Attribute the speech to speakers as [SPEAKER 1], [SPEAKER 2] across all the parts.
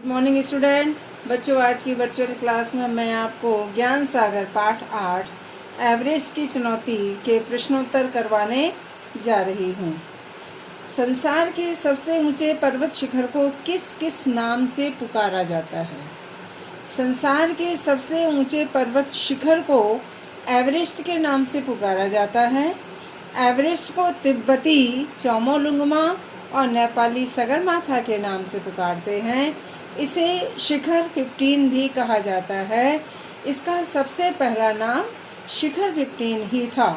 [SPEAKER 1] Morning student बच्चों, आज की वर्चुअल क्लास में मैं आपको ज्ञान सागर पाठ 8 एवरेस्ट की चुनौती के प्रश्नोत्तर करवाने जा रही हूँ। संसार के सबसे ऊंचे पर्वत शिखर को किस किस नाम से पुकारा जाता है? संसार के सबसे ऊंचे पर्वत शिखर को एवरेस्ट के नाम से पुकारा जाता है। एवरेस्ट को तिब्बती चोमोलुंगमा और नेपाली सगरमाथा के नाम से पुकारते हैं। इसे शिखर 15 भी कहा जाता है। इसका सबसे पहला नाम शिखर 15 ही था।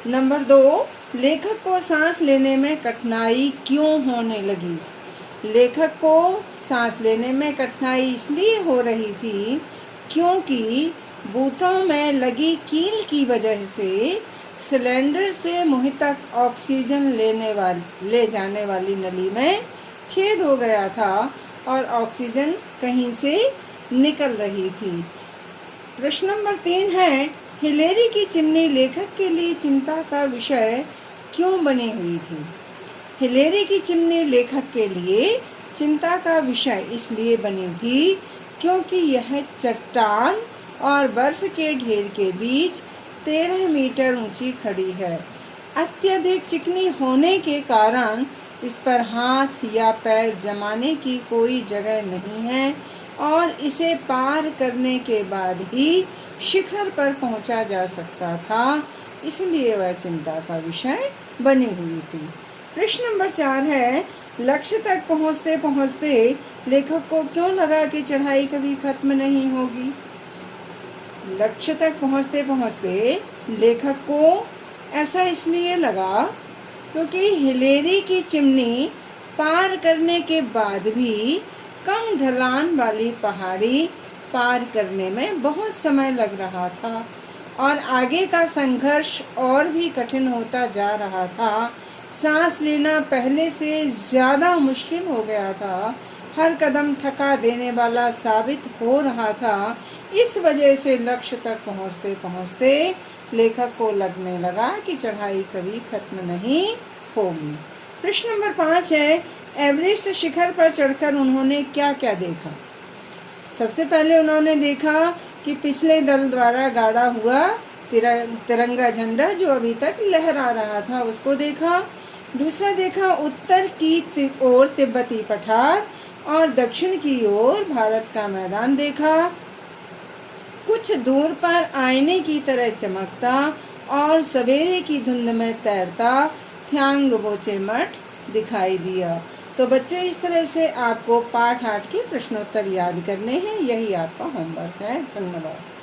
[SPEAKER 1] नंबर 2, लेखक को सांस लेने में कठिनाई क्यों होने लगी? लेखक को सांस लेने में कठिनाई इसलिए हो रही थी क्योंकि बूटों में लगी कील की वजह से सिलेंडर से मुंह तक ऑक्सीजन ले जाने वाली नली में छेद हो गया था और ऑक्सीजन कहीं से निकल रही थी। प्रश्न नंबर 3 है, हिलेरी की चिमनी लेखक के लिए चिंता का विषय क्यों बनी हुई थी? हिलेरी की चिमनी लेखक के लिए चिंता का विषय इसलिए बनी थी क्योंकि यह चट्टान और बर्फ के ढेर के बीच 13 मीटर ऊंची खड़ी है। अत्यधिक चिकनी होने के कारण इस पर हाथ या पैर जमाने की कोई जगह नहीं है और इसे पार करने के बाद ही शिखर पर पहुंचा जा सकता था, इसलिए वह चिंता का विषय बनी हुई थी। प्रश्न नंबर 4 है, लक्ष्य तक पहुंचते पहुंचते लेखक को क्यों लगा कि चढ़ाई कभी खत्म नहीं होगी? लक्ष्य तक पहुंचते पहुंचते लेखक को ऐसा इसलिए लगा क्योंकि हिलेरी की चिमनी पार करने के बाद भी कम ढलान वाली पहाड़ी पार करने में बहुत समय लग रहा था और आगे का संघर्ष और भी कठिन होता जा रहा था। सांस लेना पहले से ज़्यादा मुश्किल हो गया था। हर कदम थका देने वाला साबित हो रहा था। इस वजह से लक्ष्य तक पहुंचते पहुंचते लेखक को लगने लगा कि चढ़ाई कभी खत्म नहीं होगी। प्रश्न नंबर 5 है, एवरेस्ट शिखर पर चढ़कर उन्होंने क्या क्या देखा? सबसे पहले उन्होंने देखा कि पिछले दल द्वारा गाड़ा हुआ तिरंगा झंडा जो अभी तक लहरा रहा था उसको देखा। दूसरा देखा उत्तर की ओर तिब्बती पठार और दक्षिण की ओर भारत का मैदान देखा। कुछ दूर पर आईने की तरह चमकता और सवेरे की धुंध में तैरता थ्यांगबोचे मठ दिखाई दिया। तो बच्चों, इस तरह से आपको पाठ 8 के प्रश्नोत्तर याद करने हैं। यही आपका होमवर्क है। धन्यवाद।